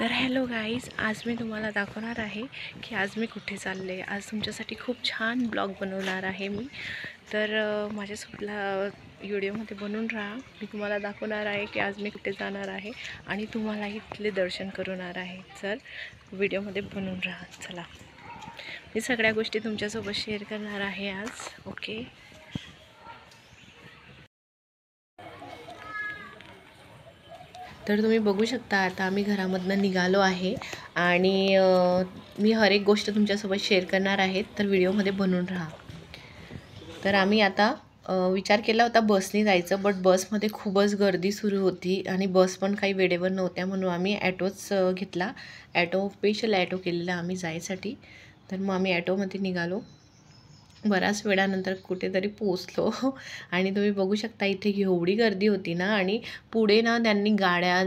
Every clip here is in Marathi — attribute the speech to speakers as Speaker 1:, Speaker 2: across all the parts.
Speaker 1: तर हॅलो गाईज, आज मी तुम्हाला दाखवणार आहे की आज मी कुठे चालले. आज तुमच्यासाठी खूप छान ब्लॉग बनवणार आहे मी. तर माझ्यासोबतला व्हिडिओमध्ये बनून राहा. मी तुम्हाला दाखवणार आहे की आज मी कुठे जाणार आहे आणि तुम्हालाही इथले दर्शन करवणार आहे. तर व्हिडिओमध्ये बनून राहा. चला, मी सगळ्या गोष्टी तुमच्यासोबत शेअर करणार आहे आज. ओके. तर तुम्ही बघू शकता आता आम्ही घरामधनं निघालो आहे आणि मी हर एक गोष्ट तुमच्यासोबत शेअर करणार आहे. तर व्हिडिओमध्ये बनून राहा. तर आम्ही आता विचार केला होता बसने जायचं, बट बसमध्ये खूपच गर्दी सुरू होती आणि बस पण काही वेळेवर नव्हत्या, म्हणून आम्ही ॲटोच घेतला. स्पेशल ॲटो केलेला आम्ही जायसाठी. तर मग आम्ही ॲटोमध्ये निघालो. बऱ्याच वेळानंतर कुठेतरी पोचलो आणि तुम्ही बघू शकता इथे एवढी गर्दी होती ना. आणि पुढे ना त्यांनी गाड्या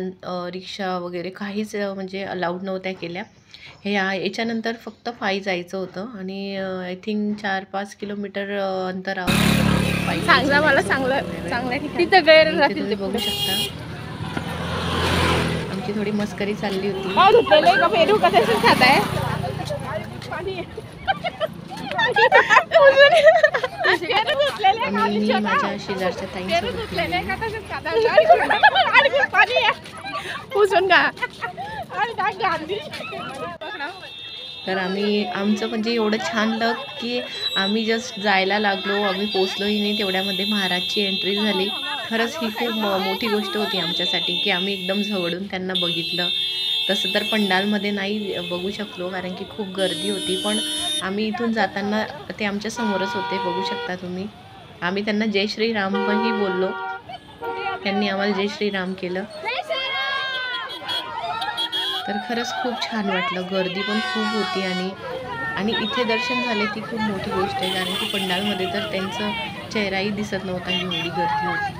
Speaker 1: रिक्षा वगैरे काहीच म्हणजे अलाउड नव्हत्या केल्या. याच्यानंतर फक्त पायी जायचं होतं आणि आय थिंक 4-5 किलोमीटर अंतरावर पायी
Speaker 2: चांगला मला चांगलं तिथं गैर
Speaker 1: तुम्ही बघू शकता आमची थोडी मस्करी चालली होती. मी माझ्या शेजारच्या ताईंसोबत तर आमचं म्हणजे एवढं छान लक की आम्ही जस्ट जायला लागलो, आम्ही पोचलोही नाही तेवढ्यामध्ये महाराजची एंट्री झाली. खरंच ही खूप मोठी गोष्ट होती आमच्यासाठी की आम्ही एकदम जवळून त्यांना बघितलं. तसं तर पंडालमध्ये नाही बघू शकलो कारण की खूप गर्दी होती, पण आम्ही इथून जाताना ते आमच्या समोरच होते, बघू शकता तुम्ही. आम्ही त्यांना जय श्रीराम पणही बोललो, त्यांनी आम्हाला जय श्रीराम केलं. तर खरंच खूप छान वाटलं. गर्दी पण खूप होती आणि इथे दर्शन झाले ती खूप मोठी गोष्ट आहे, कारण की पंडालमध्ये तर त्यांचा चेहराही दिसत नव्हता, एवढी गर्दी होती.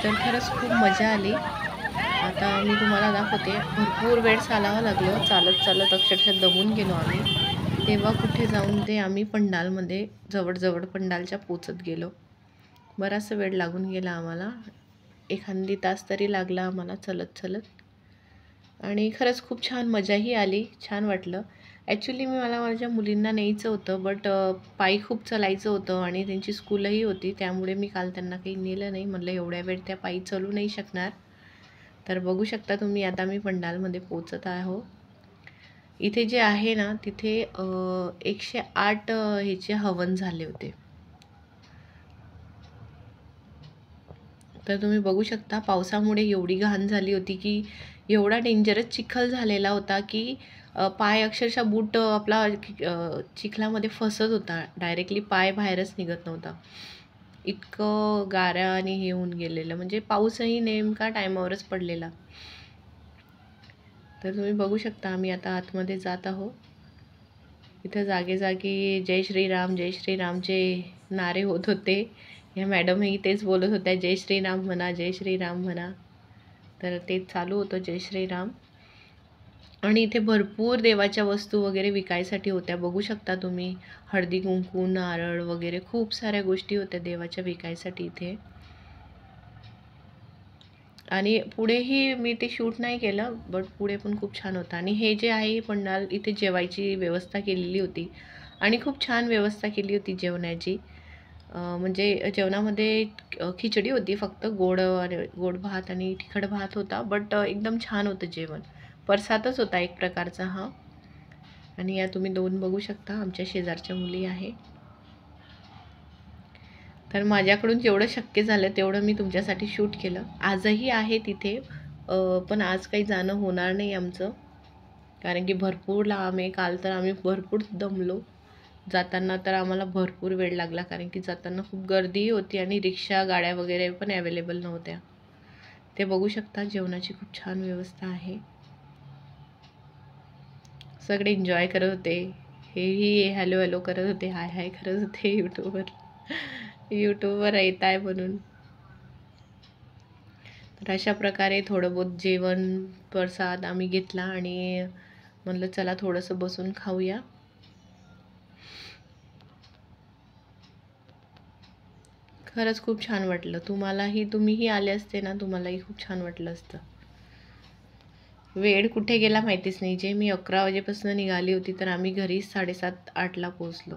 Speaker 1: तर खरंच खूप मजा आली. आता मी तुम्हाला दाखवते. भरपूर वेळ चालावं लागलं, चालत अक्षरशः दमून गेलो आम्ही. तेव्हा कुठे जाऊन ते आम्ही पंडालमध्ये जवळ पंडालच्या पोचत गेलो. बराचसा वेळ लागून गेला आम्हाला, एखादी तास तरी लागला आम्हाला चलत. आणि खरंच खूप छान मजाही आली, छान वाटलं. ॲक्च्युली मला माझ्या मुलींना न्यायचं होतं, बट पायी खूप चालायचं होतं आणि त्यांची स्कूलही होती, त्यामुळे मी काल त्यांना काही नेलं नाही. म्हटलं एवढ्या वेळ त्या पायी चालू नाही शकणार. तर बघू शकता तुम्ही आता मी पंडालमध्ये पोचत आहो. इथे जे आहे ना, तिथे 108 ह्याचे हवन झाले होते. तर तुम्ही बघू शकता पावसामुळे एवढी घाण झाली होती की एवढा डेंजरस चिखल झालेला होता की पाय अक्षरशः बूट आपला चिखलामध्ये फसत होता, डायरेक्टली पाय बाहेरच निघत नव्हता. इतकं गारा आणि हे होऊन गेलेलं, म्हणजे पाऊसही नेमका टायमावरच पडलेला. तर तुम्ही बघू शकता आम्ही आता आतमध्ये जात आहोत. इथं जागी जय श्रीरामचे नारे होत होते. ह्या मॅडमही तेच बोलत होत्या, जय श्रीराम म्हणा, जय श्रीराम म्हणा. तर ते चालू होतं जय श्रीराम. आणि इथे भरपूर देवाच्या वस्तू वगैरे विकायसाठी होत्या, बघू शकता तुम्ही. हळदी कुंकू, नारळ वगैरे खूप साऱ्या गोष्टी होत्या देवाच्या विकायसाठी इथे. आणि पुढेही मी ते शूट नाही केलं, बट पुढे पण खूप छान होतं. आणि हे जे आहे पंडाल, इथे जेवायची व्यवस्था केलेली होती आणि खूप छान व्यवस्था केली होती जेवणाची. म्हणजे जेवणामध्ये खिचडी होती, फक्त गोड भात आणि तिखट भात होता, बट एकदम छान होतं जेवण. प्रसादच होता एक प्रकारचा हा. आणि या तुम्ही 2 बघू शकता, आमच्या शेजारच्या मुली आहे. तर माझ्याकडून जेवढं शक्य झालं तेवढं मी तुमच्यासाठी शूट केलं. आजही आहे तिथे, पण आज काही जाणं होणार नाही आमचं, कारण की भरपूर लांब आहे. काल तर आम्ही भरपूर दमलो. जाताना तर आम्हाला भरपूर वेळ लागला, कारण की जाताना खूप गर्दी होती आणि रिक्षा, गाड्या वगैरे पण अवेलेबल नव्हत्या. ते बघू शकता जेवणाची खूप छान व्यवस्था आहे. सगळे एन्जॉय करत होते. हेही हॅलो करत होते, हाय करत होते. यूट्यूबवर येत आहे म्हणून. तर अशा प्रकारे थोडं बहुत जेवण, प्रसाद आम्ही घेतला आणि म्हणलं चला थोडंसं बसून खाऊया. खरंच खूप छान वाटलं. तुम्हीही आले असते ना, तुम्हालाही खूप छान वाटलं असतं. वेळ कुठे गेला माहितीच नाही. जे मी 11 वाजेपासून निघाली होती, तर आम्ही घरी 7:30-8ला पोहोचलो.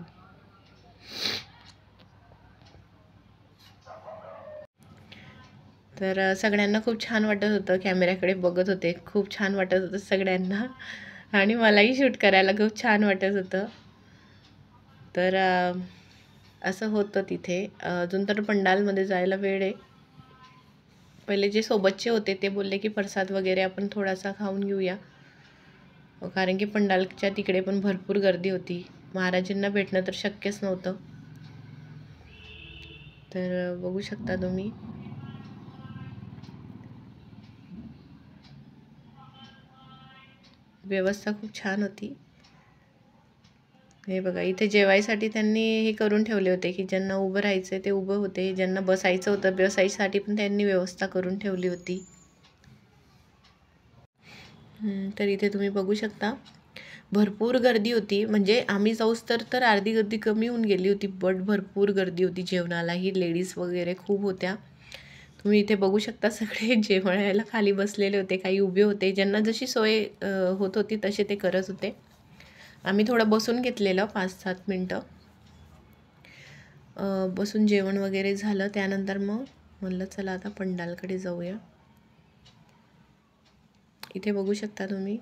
Speaker 1: तर सगळ्यांना खूप छान वाटत होतं. कॅमेऱ्याकडे बघत होते. खूप छान वाटत होतं सगळ्यांना आणि मलाही शूट करायला खूप छान वाटत होतं. तर असं होतं तिथे. अजून तर पंडालमध्ये जायला वेळ आहे. पहिले जे सोबतचे होते ते बोलले की प्रसाद वगैरे आपण थोडासा खाऊन घेऊया, कारण की पंडालच्या तिकडे पण भरपूर गर्दी होती. महाराजांना भेटणं तर शक्यच नव्हतं. तर बघू शकता तुम्ही. व्यवस्था खूप छान होती. हे बघा, इथे जेवायसाठी त्यांनी हे करून ठेवले होते की ज्यांना उभं राहायचं ते उभं होते, ज्यांना बसायचं होतं बसायसाठी पण त्यांनी व्यवस्था करून ठेवली होती. तर इथे तुम्ही बघू शकता भरपूर गर्दी होती. म्हणजे आम्ही जाऊस तर अर्धी गर्दी कमी होऊन गेली होती, बट भरपूर गर्दी होती. जेवणालाही लेडीज वगैरे खूप होत्या. तुम्ही इथे बघू शकता सगळे जेवायला खाली बसलेले होते, काही उभे होते. ज्यांना जशी सोय होत होती तसे ते करत होते. आम्ही थोडं बसून घेतलेलं 5-7 मिनटं. बसून जेवण वगैरे झालं. त्यानंतर मग म्हणलं चला आता पंडालकडे जाऊया. इथे बघू शकता तुम्ही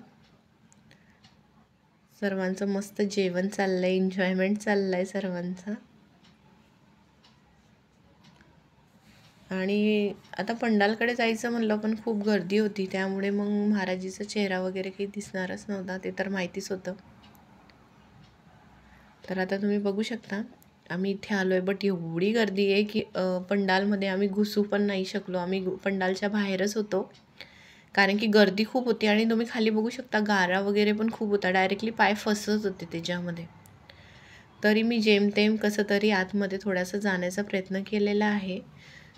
Speaker 1: सर्वांचं मस्त जेवण चाललंय, एन्जॉयमेंट चाललाय सर्वांचा. आणि आता पंडालकडे जायचं म्हणलं पण खूप गर्दी होती, त्यामुळे मग महाराजीचा चेहरा वगैरे काही दिसणारच नव्हता, ते तर माहितीच होतं. तर आता तुम्ही बघू शकता आम्ही इथे आलोय, बट एवढी गर्दी आहे की पंडालमध्ये आम्ही घुसू पण नाही शकलो. आम्ही पंडालच्या बाहेरच होतो, कारण की गर्दी खूप होती. आणि तुम्ही खाली बघू शकता गारा वगैरे पण खूप होता, डायरेक्टली पाय फसत होते त्याच्यामध्ये. तरी मी जेमतेम कसं तरी आतमध्ये थोडासा जाण्याचा प्रयत्न केलेला आहे.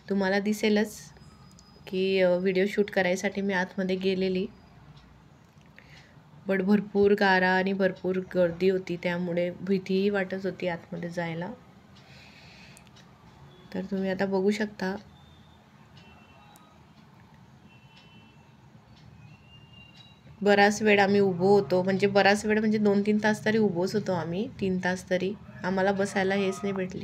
Speaker 1: तुम्हाला दिसेलच की व्हिडिओ शूट करायसाठी मी आतमध्ये गेलेली, बट भरपूर गारा आणि भरपूर गर्दी होती, त्यामुळे भीतीही वाटत होती आतमध्ये जायला. तर तुम्ही आता बघू शकता बराच वेळ आम्ही उभो होतो. म्हणजे बराच वेळ म्हणजे 2-3 तास तरी उभोच होतो आम्ही. 3 तास तरी आम्हाला बसायला हेच नाही भेटली.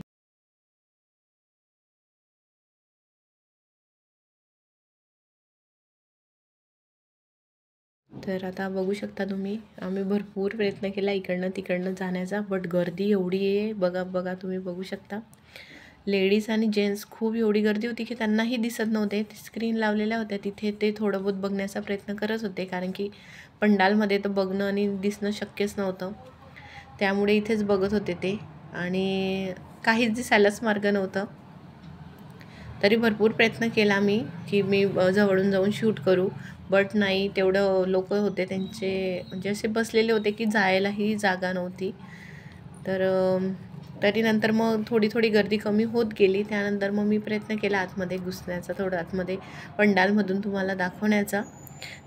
Speaker 1: तर आता बघू शकता तुम्ही आम्ही भरपूर प्रयत्न केला इकडनं तिकडनं जाण्याचा, बट गर्दी एवढी आहे. बघा तुम्ही बघू शकता लेडीज आणि जेंट्स खूप एवढी गर्दी होती की त्यांनाही दिसत नव्हते. स्क्रीन लावलेल्या होत्या तिथे, ते थोडं बहुत बघण्याचा प्रयत्न करत होते, कारण की पंडालमध्ये तर बघणं आणि दिसणं शक्यच नव्हतं. त्यामुळे इथेच बघत होते ते, आणि काहीच दिसायलाच मार्ग नव्हतं. तरी भरपूर प्रयत्न केला मी की मी जवळून जाऊन शूट करू, बट नाही, तेवढं लोक होते त्यांचे, म्हणजे असे बसलेले होते की जायलाही जागा नव्हती. तर तरी नंतर मग थोडी गर्दी कमी होत गेली. त्यानंतर मग मी प्रयत्न केला आतमध्ये घुसण्याचा, थोडं आतमध्ये पंडालमधून तुम्हाला दाखवण्याचा.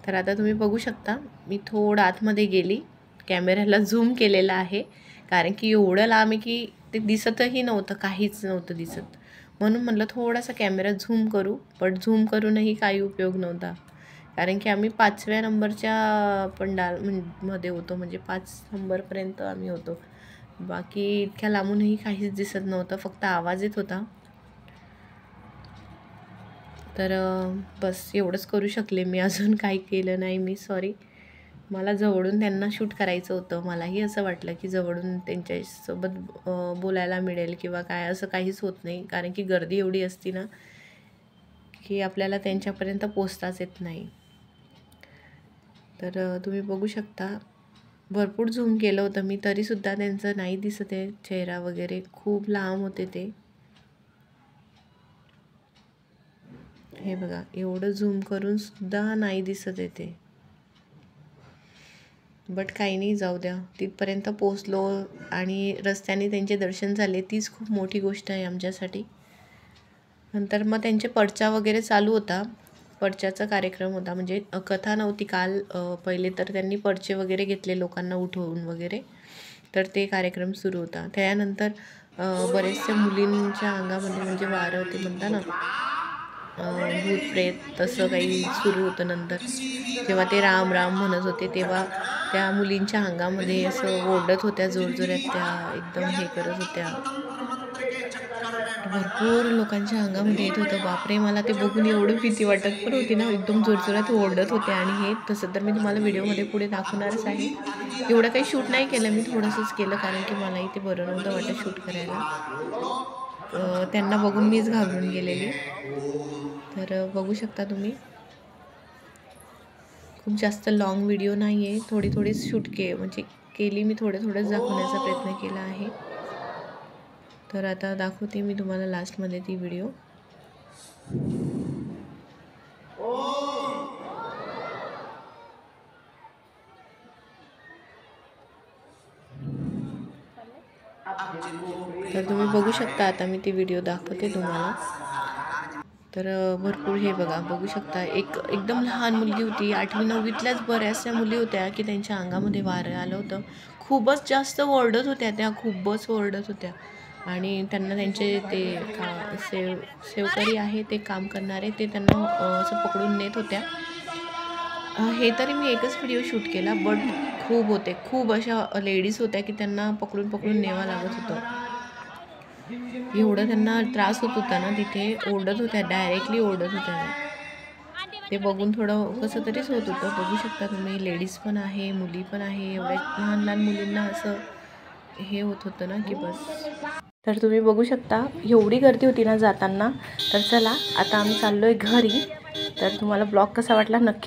Speaker 1: तर आता तुम्ही बघू शकता मी थोडं आतमध्ये गेली, कॅमेऱ्याला झूम केलेला आहे, कारण की एवढं लांब आहे की ते दिसतही नव्हतं, काहीच नव्हतं दिसत. म्हणून म्हटलं थोडासा कॅमेरा झूम करू, बट झूम करूनही काही उपयोग नव्हता, कारण की आम्ही 5व्या नंबरच्या मध्ये होतो, म्हणजे 5 नंबरपर्यंत आम्ही होतो. बाकी इतक्या लांबूनही काहीच दिसत नव्हतं, फक्त आवाज येत होता. तर बस एवढंच करू शकले मी, अजून काही केलं नाही मी. सॉरी, मला जवळून त्यांना शूट करायचं होतं. मलाही असं वाटलं की जवळून त्यांच्यासोबत बोलायला मिळेल किंवा काय, असं काहीच होत नाही, कारण की गर्दी एवढी असती ना की आपल्याला त्यांच्यापर्यंत पोचताच येत नाही. तर तुम्ही बघू शकता भरपूर झूम केलं होतं मी, तरीसुद्धा त्यांचं नाही दिसत आहे चेहरा वगैरे, खूप लांब होते ते. हे बघा, एवढं झूम करून सुद्धा नाही दिसत आहे ते. बट काही नाही, जाऊ द्या, तिथपर्यंत पोचलो आणि रस्त्याने त्यांचे दर्शन झाले, तीच खूप मोठी गोष्ट आहे आमच्यासाठी. नंतर मग त्यांचे पर्चा वगैरे चालू होता, पर्चाचा कार्यक्रम होता. म्हणजे कथा नव्हती काल, पहिले तर त्यांनी पर्चे वगैरे घेतले लोकांना उठवून वगैरे, तर ते कार्यक्रम सुरू होता. त्यानंतर बरेचशा मुलींच्या अंगामध्ये म्हणजे वारं ते म्हणता ना भूत प्रेत तसं काही सुरू होतं. नंतर जेव्हा ते राम राम म्हणत होते तेव्हा त्या मुलींच्या अंगामध्ये असं ओरडत होत्या जोरजोरात, त्या एकदम हे करत होत्या. भरपूर लोकांच्या अंगामध्ये येत होतं. बापरे, मला ते बघून एवढं भीती वाटत पण होती ना, एकदम जोरजोरात ओरडत होते. आणि हे तसं तर मी तुम्हाला व्हिडिओमध्ये पुढे दाखवणारच आहे. एवढं काही शूट नाही केलं मी, थोडंसंच केलं कारण की मलाही ते बरं नव्हतं वाटत शूट करायला. त्यांना बघून मीच घाबरून गेलेली. तर बघू शकता तुम्ही, खूप जास्त लाँग व्हिडिओ नाही आहे, थोडीच शूट म्हणजे केली मी, थोडंच दाखवण्याचा प्रयत्न केला आहे. तर आता दाखवते मी तुम्हाला लास्टमध्ये ती व्हिडिओ. तर तुम्ही बघू शकता, आता मी ती व्हिडिओ दाखवते तुम्हाला. तर भरपूर हे बघू शकता, एकदम लहान मुलगी होती, 8वी 9वीतल्याच बऱ्याचशा मुली होत्या की त्यांच्या अंगामध्ये वारं आलं होतं. खूपच जास्त ओरडत होत्या त्या, खूपच ओरडत होत्या. आणि त्यांना त्यांचे ते सेवकरी आहे, ते काम करणारे, ते त्यांना असं पकडून नेत होत्या. हे तरी मी एकच व्हिडिओ शूट केला, बट खूप अशा लेडीज होत्या की त्यांना पकडून नेवा लागत होतं. एवढं त्यांना त्रास होत होता ना, तिथे ओरडत होत्या, डायरेक्टली ओरडत होत्या. ते बघून थोडं कसं तरीच होत होतं. बघू शकता तुम्ही, लेडीज पण आहे, मुली पण आहे. एवढ्या लहान मुलींना असं हे होत होतं ना की बस. तर तुम्ही बघू शकता, एवढी गर्दी होती ना जाताना. तर चला, आता आम्ही चाललोय घरी. तर तुम्हाला ब्लॉग कसा वाटला नक्की